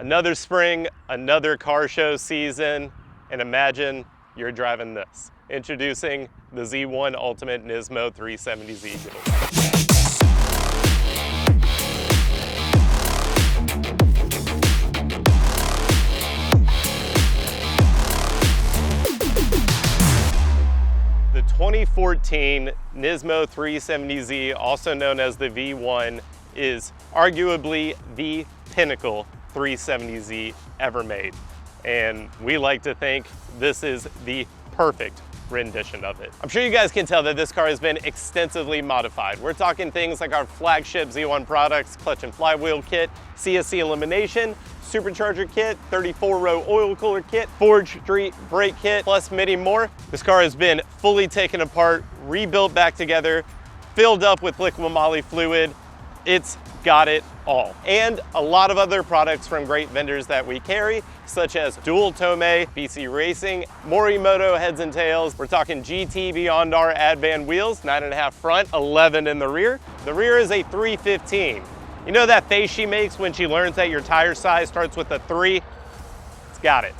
Another spring, another car show season, and imagine you're driving this. Introducing the Z1 Ultimate Nismo 370Z. The 2014 Nismo 370Z, also known as the V1, is arguably the pinnacle 370Z ever made. And we like to think this is the perfect rendition of it. I'm sure you guys can tell that this car has been extensively modified. We're talking things like our flagship Z1 products, clutch and flywheel kit, CSC elimination, supercharger kit, 34-row oil cooler kit, forged street brake kit, plus many more. This car has been fully taken apart, rebuilt back together, filled up with liquid moly fluid. It's got it all. And a lot of other products from great vendors that we carry, such as Dual Tome, BC Racing, Morimoto heads and tails. We're talking GT Beyond R Advan wheels, 9.5 front, 11 in the rear. The rear is a 315. You know that face she makes when she learns that your tire size starts with a 3? It's got it,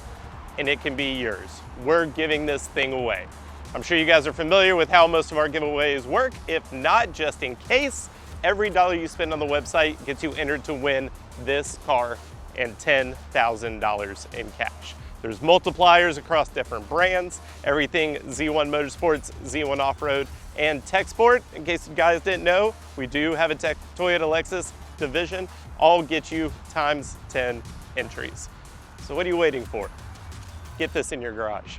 and it can be yours. We're giving this thing away. I'm sure you guys are familiar with how most of our giveaways work. If not, just in case, every dollar you spend on the website gets you entered to win this car and $10,000 in cash. There's multipliers across different brands, everything Z1 Motorsports, Z1 Off-Road, and Tech Sport. In case you guys didn't know, we do have a Toyota Lexus division. All get you times 10 entries. So what are you waiting for? Get this in your garage.